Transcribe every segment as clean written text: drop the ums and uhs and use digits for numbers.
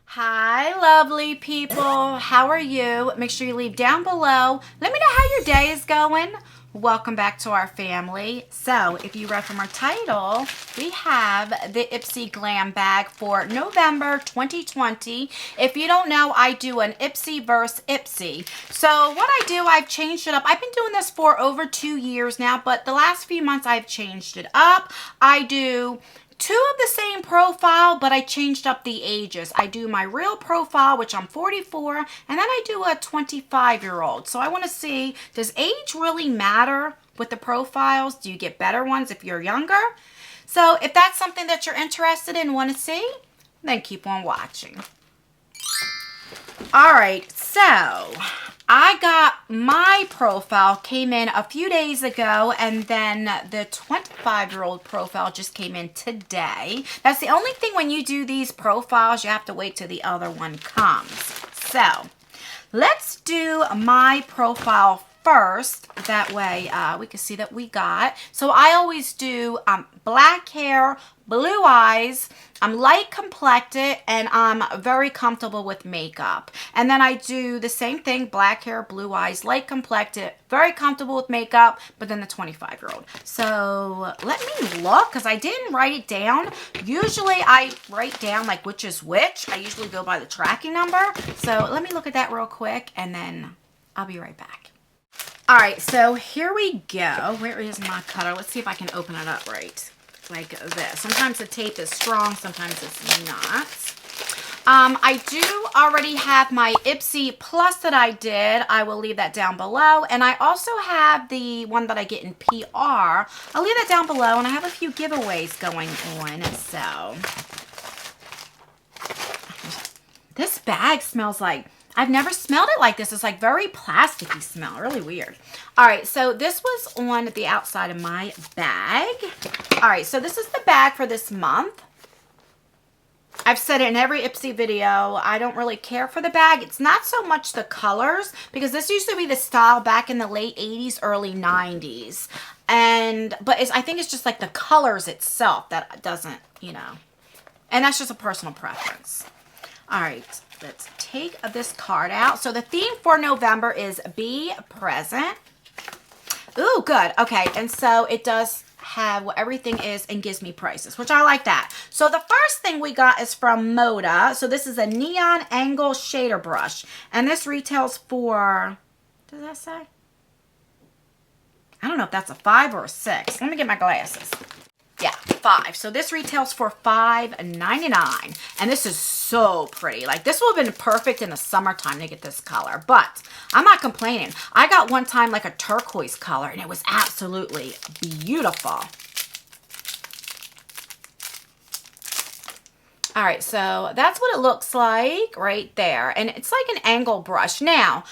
Hi, lovely people. How are you? Make sure you leave down below. Let me know how your day is going. Welcome back to our family. So, if you read from our title, we have the Ipsy GLAM bag for November 2020. If you don't know, I do an Ipsy Vs Ipsy. So, what I do, I've changed it up. I've been doing this for over 2 years now, but the last few months I've changed it up. I do two of the same profile, but I changed up the ages. I do my real profile, which I'm 44, and then I do a 25-year-old. So I want to see, does age really matter with the profiles? Do you get better ones if you're younger? So if that's something that you're interested in and want to see, then keep on watching. All right, so I got my profile came in a few days ago, and then the 25-year-old profile just came in today. That's the only thing when you do these profiles, you have to wait till the other one comes. So let's do my profile first. That way we can see that we got. So I always do black hair, blue eyes. I'm light complected and I'm very comfortable with makeup. And then I do the same thing, black hair, blue eyes, light complected, very comfortable with makeup, but then the 25-year-old. So let me look, because I didn't write it down. Usually I write down like which is which. I usually go by the tracking number. So let me look at that real quick and then I'll be right back. All right, so here we go. Where is my cutter? Let's see if I can open it up right. Like this. Sometimes the tape is strong, sometimes it's not. I do already have my Ipsy Plus that I did. I will leave that down below. And I also have the one that I get in PR. I'll leave that down below. And I have a few giveaways going on. So this bag smells like, I've never smelled it like this. It's like very plasticky smell. Really weird. All right, so this was on the outside of my bag. All right, so this is the bag for this month. I've said it in every Ipsy video. I don't really care for the bag. It's not so much the colors, because this used to be the style back in the late 80s, early 90s. But I think it's just like the colors itself that doesn't, you know. And that's just a personal preference. All right, let's take this card out. So the theme for November is Be Present. Ooh, good. Okay, and so it does have what everything is and gives me prices, which I like that. So the first thing we got is from Moda. So this is a neon angle shader brush. And this retails for, does that say? I don't know if that's a 5 or a 6. Let me get my glasses. Yeah, 5. So this retails for $5.99. And this is so pretty. Like, this would have been perfect in the summertime to get this color. But I'm not complaining. I got one time like a turquoise color, and it was absolutely beautiful. All right, so that's what it looks like right there. And it's like an angle brush. Now,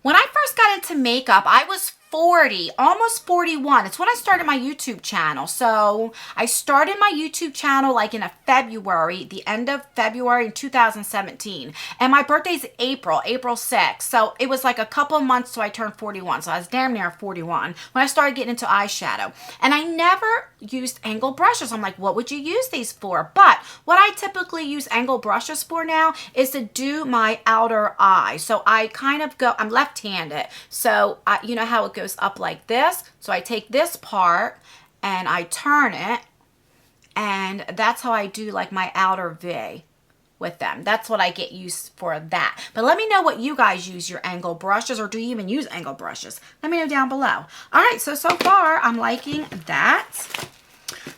when I first got into makeup, I was 40, almost 41. It's when I started my YouTube channel. So I started my YouTube channel like in February, the end of February in 2017. And my birthday's April 6th. So it was like a couple of months till I turned 41. So I was damn near 41 when I started getting into eyeshadow. And I never used angle brushes. I'm like, what would you use these for? But what I typically use angle brushes for now is to do my outer eye. So I kind of go, I'm left-handed. So you know how it goes up like this. So I take this part and I turn it, and that's how I do like my outer V with them. That's what I get used for that. But let me know what you guys use your angle brushes, or do you even use angle brushes? Let me know down below. All right, so far I'm liking that.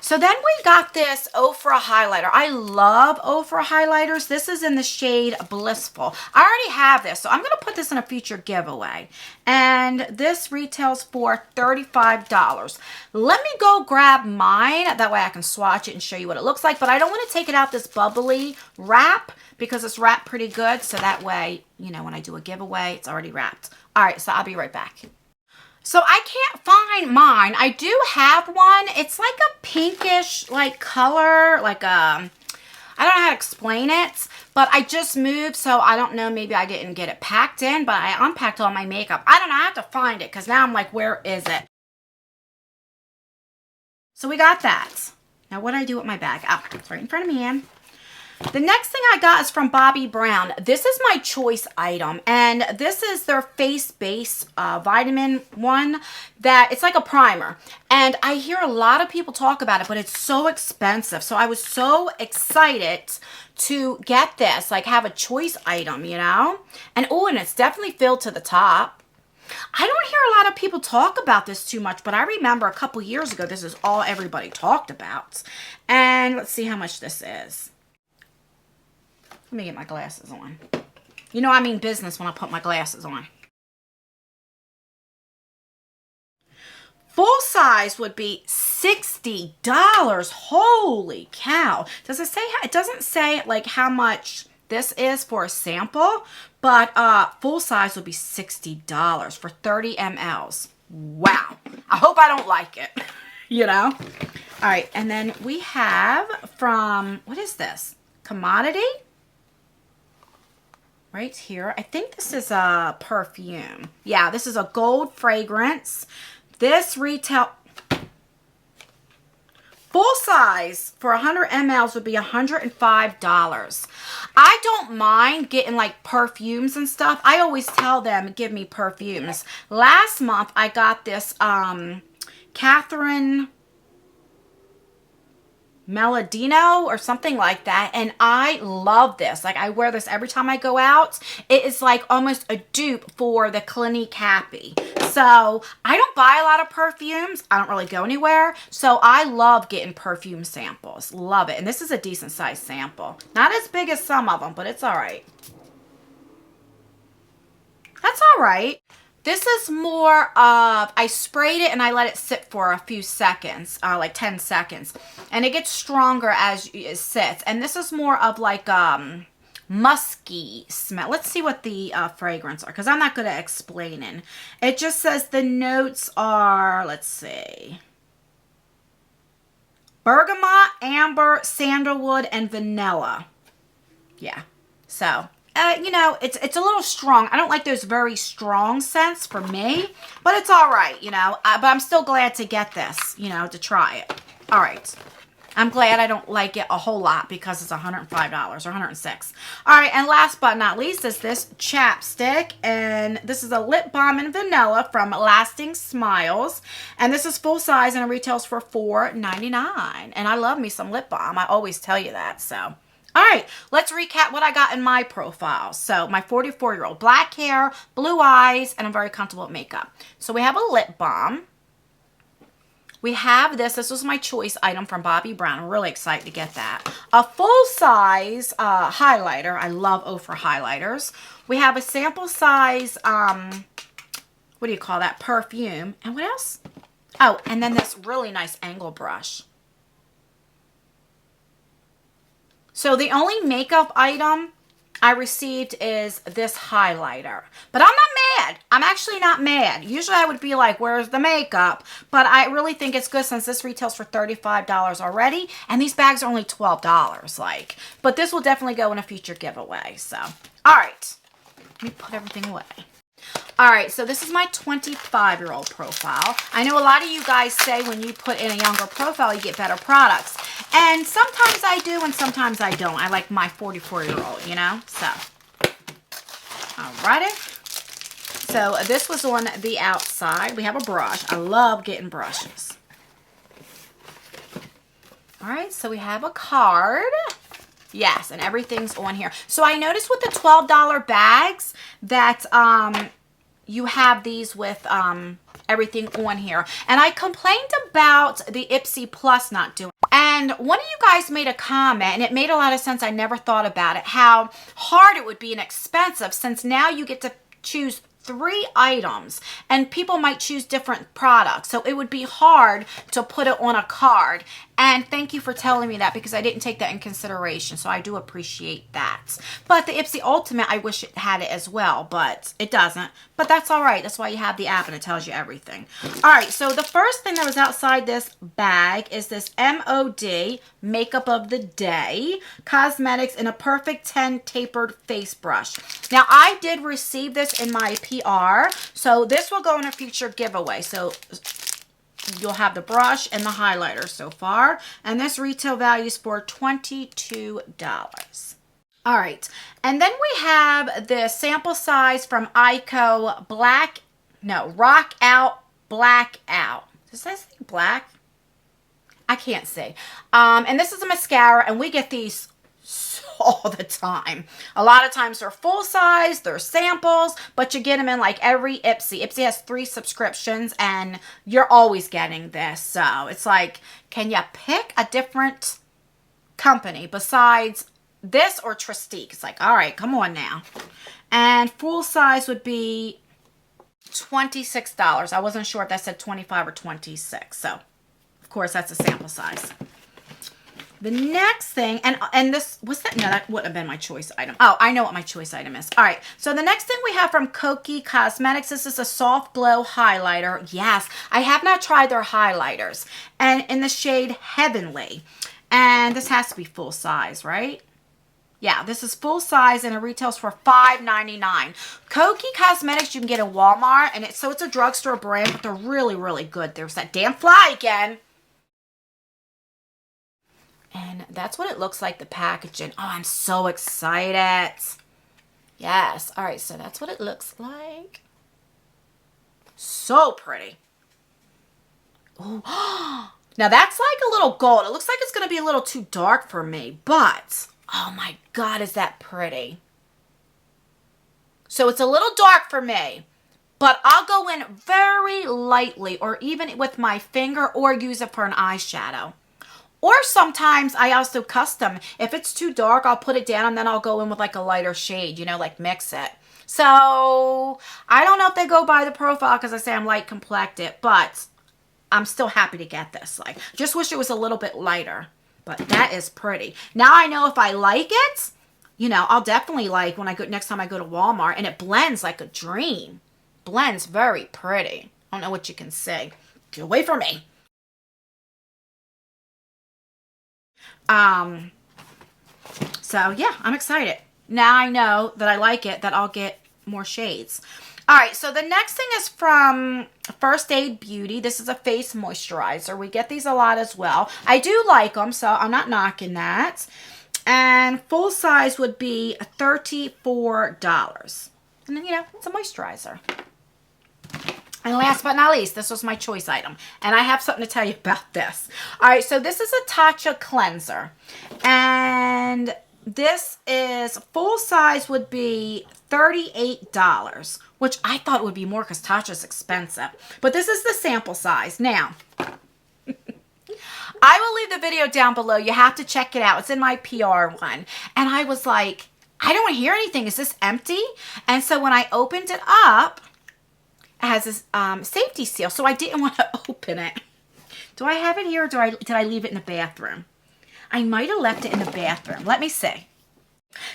So then we got this Ofra highlighter. I love Ofra highlighters. This is in the shade Blissful. I already have this, so I'm going to put this in a future giveaway. And this retails for $35. Let me go grab mine. That way I can swatch it and show you what it looks like. But I don't want to take it out this bubbly wrap, because it's wrapped pretty good. So that way, you know, when I do a giveaway, it's already wrapped. All right, so I'll be right back. So I can't find mine. I do have one. It's like a pinkish like color, like I don't know how to explain it, but I just moved, so I don't know, maybe I didn't get it packed in, but I unpacked all my makeup. I don't know, I have to find it, because now I'm like, where is it? So we got that. Now what do I do with my bag? Oh, it's right in front of me, Ann. The next thing I got is from Bobbi Brown. This is my choice item, and this is their face base vitamin one that it's like a primer. And I hear a lot of people talk about it, but it's so expensive. So I was so excited to get this, like have a choice item, you know? And oh, and it's definitely filled to the top. I don't hear a lot of people talk about this too much, but I remember a couple years ago, this is all everybody talked about. And let's see how much this is. Let me get my glasses on. You know I mean business when I put my glasses on. Full size would be $60. Holy cow. Does it say, it doesn't say like how much this is for a sample, but full size would be $60 for 30 mLs. Wow. I hope I don't like it, you know? All right, and then we have from, what is this? Commodity? Right here. I think this is a perfume. Yeah, this is a gold fragrance. This retail full size for 100 mLs would be $105. I don't mind getting like perfumes and stuff. I always tell them, give me perfumes. Last month I got this Catherine Melodino or something like that, and I love this. Like I wear this every time I go out. It is like almost a dupe for the Clinique Happy. So I don't buy a lot of perfumes. I don't really go anywhere, so I love getting perfume samples. Love it. And this is a decent sized sample, not as big as some of them, but it's all right. That's all right. This is more of, I sprayed it and I let it sit for a few seconds, like 10 seconds. And it gets stronger as it sits. And this is more of like musky smell. Let's see what the fragrance are, because I'm not good at explaining. It just says the notes are, let's see, bergamot, amber, sandalwood, and vanilla. Yeah, so... you know, it's a little strong. I don't like those very strong scents for me, but it's all right, you know. But I'm still glad to get this, you know, to try it. All right. I'm glad I don't like it a whole lot because it's $105 or $106. All right, and last but not least is this chapstick, and this is a lip balm in vanilla from Lasting Smiles, and this is full size and it retails for $4.99. And I love me some lip balm. I always tell you that, so... All right, let's recap what I got in my profile. So my 44-year-old, black hair, blue eyes, and I'm very comfortable with makeup. So we have a lip balm. We have this. This was my choice item from Bobbi Brown. I'm really excited to get that. A full-size highlighter. I love Ofra highlighters. We have a sample size, what do you call that, perfume. And what else? Oh, and then this really nice angle brush. So the only makeup item I received is this highlighter. But I'm not mad. I'm actually not mad. Usually I would be like, where's the makeup? But I really think it's good since this retails for $35 already. And these bags are only $12. Like, but this will definitely go in a future giveaway. So, all right. Let me put everything away. All right, so this is my 25-year-old profile. I know a lot of you guys say when you put in a younger profile, you get better products. And sometimes I do and sometimes I don't. I like my 44-year-old, you know? So, all righty. So this was on the outside. We have a brush. I love getting brushes. All right, so we have a card. Yes, and everything's on here. So I noticed with the $12 bags that you have these with everything on here. And I complained about the Ipsy Plus not doing it. And one of you guys made a comment, and it made a lot of sense. I never thought about it, how hard it would be and expensive, since now you get to choose 3 items and people might choose different products. So it would be hard to put it on a card. And thank you for telling me that, because I didn't take that in consideration. So I do appreciate that. But the Ipsy Ultimate, I wish it had it as well, but it doesn't. But that's all right. That's why you have the app and it tells you everything. All right, so the first thing that was outside this bag is this MOD Makeup of the Day Cosmetics in a Perfect 10 Tapered Face Brush. Now, I did receive this in my PR, so this will go in a future giveaway. So you'll have the brush and the highlighter so far. And this retail value is for $22. All right. And then we have the sample size from Ico Rock Out Blackout. Does that say black? I can't see. And this is a mascara, and we get these all the time. A lot of times they're full size, they're samples, but you get them in like every Ipsy. Ipsy has 3 subscriptions, and you're always getting this. So it's like, can you pick a different company besides this or Tristique? It's like, all right, come on now. And full size would be $26. I wasn't sure if that said 25 or 26. So, of course, that's a sample size. The next thing, and this, what's that? No, that wouldn't have been my choice item. Oh, I know what my choice item is. All right, so the next thing we have from Koki Cosmetics, this is a soft glow highlighter. Yes, I have not tried their highlighters. And in the shade Heavenly. And this has to be full size, right? Yeah, this is full size, and it retails for $5.99. Koki Cosmetics you can get in Walmart, and it's a drugstore brand, but they're really, really good. There's that damn fly again. And that's what it looks like, the packaging. Oh, I'm so excited. Yes. All right, so that's what it looks like. So pretty. Oh, now that's like a little gold. It looks like it's going to be a little too dark for me, but oh my God, is that pretty. So it's a little dark for me, but I'll go in very lightly, or even with my finger, or use it for an eyeshadow. Or sometimes I also custom. If it's too dark, I'll put it down and then I'll go in with like a lighter shade, you know, like mix it. So I don't know if they go by the profile because I say I'm light complected, but I'm still happy to get this. Like, just wish it was a little bit lighter, but that is pretty. Now I know if I like it, you know, I'll definitely like when I go, next time I go to Walmart, and it blends like a dream. Blends very pretty. I don't know what you can see. Get away from me. So yeah, I'm excited. Now I know that I like it, that I'll get more shades. All right, so the next thing is from First Aid Beauty. This is a face moisturizer. We get these a lot as well. I do like them, so I'm not knocking that. And full size would be $34. And then, you know, it's a moisturizer. And last but not least, this was my choice item. And I have something to tell you about this. All right, so this is a Tatcha cleanser. And this is, full size would be $38, which I thought would be more because Tatcha's expensive. But this is the sample size. Now, I will leave the video down below. You have to check it out. It's in my PR one. And I was like, I don't hear anything. Is this empty? And so when I opened it up, it has this safety seal, so I didn't want to open it. Do I have it here, or did I leave it in the bathroom? I might have left it in the bathroom. Let me see.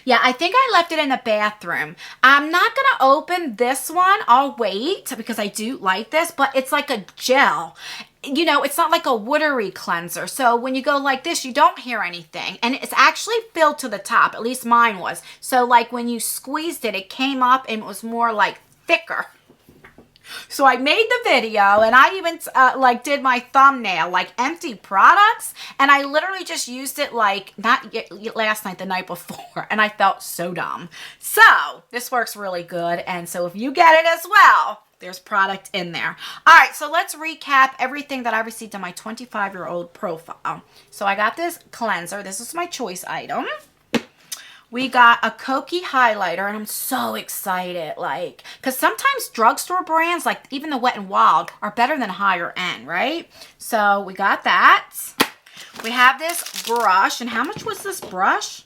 Yeah, I think I left it in the bathroom. I'm not going to open this one. I'll wait because I do like this, but it's like a gel. You know, it's not like a watery cleanser. So when you go like this, you don't hear anything. And it's actually filled to the top. At least mine was. So like when you squeezed it, it came up and it was more like thicker. So I made the video, and I even like did my thumbnail, like empty products, and I literally just used it like not last night, the night before, and I felt so dumb. So this works really good, and so if you get it as well, there's product in there. All right, so let's recap everything that I received on my 25-year-old profile. So I got this cleanser. This is my choice item. We got a Koki highlighter, and I'm so excited, like, because sometimes drugstore brands, like even the Wet n Wild, are better than higher end, right? So we got that. We have this brush, and how much was this brush?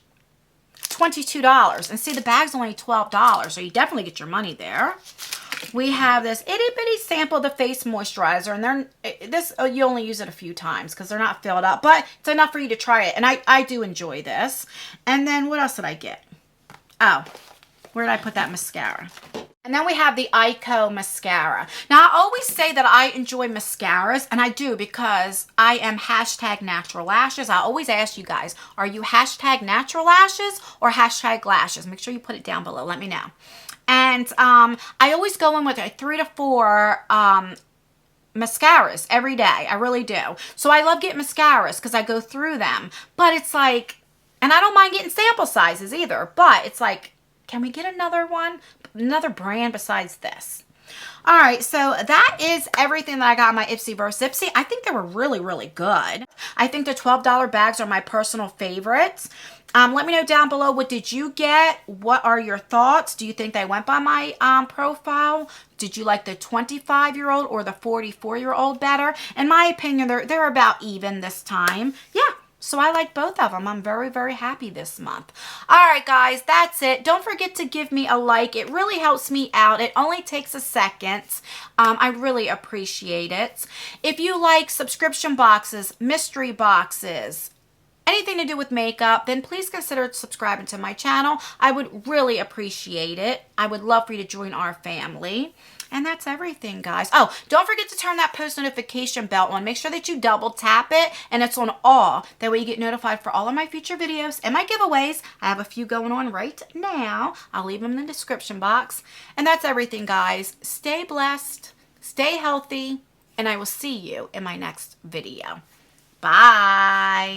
$22. And see, the bag's only $12, so you definitely get your money there. We have this itty-bitty sample of the face moisturizer, and you only use it a few times because they're not filled up, but it's enough for you to try it, and I do enjoy this. And then what else did I get? Oh, where did I put that mascara? And then we have the Ico mascara. Now, I always say that I enjoy mascaras, and I do because I am hashtag natural lashes. I always ask you guys, are you hashtag natural lashes or hashtag lashes? Make sure you put it down below. Let me know. And I always go in with a 3 to 4 mascaras every day. I really do. So I love getting mascaras because I go through them. But it's like, and I don't mind getting sample sizes either. But it's like, can we get another one? Another brand besides this? All right, so that is everything that I got in my Ipsy Vs Ipsy. I think they were really, really good. I think the $12 bags are my personal favorites. Let me know down below, what did you get? What are your thoughts? Do you think they went by my profile? Did you like the 25-year-old or the 44-year-old better? In my opinion, they're about even this time. Yeah. So I like both of them. I'm very, very happy this month. All right, guys, that's it. Don't forget to give me a like. It really helps me out. It only takes a second. I really appreciate it. If you like subscription boxes, mystery boxes, anything to do with makeup, then please consider subscribing to my channel. I would really appreciate it. I would love for you to join our family. And that's everything, guys. Oh, don't forget to turn that post notification bell on. Make sure that you double tap it and it's on all. That way you get notified for all of my future videos and my giveaways. I have a few going on right now. I'll leave them in the description box. And that's everything, guys. Stay blessed, stay healthy, and I will see you in my next video. Bye.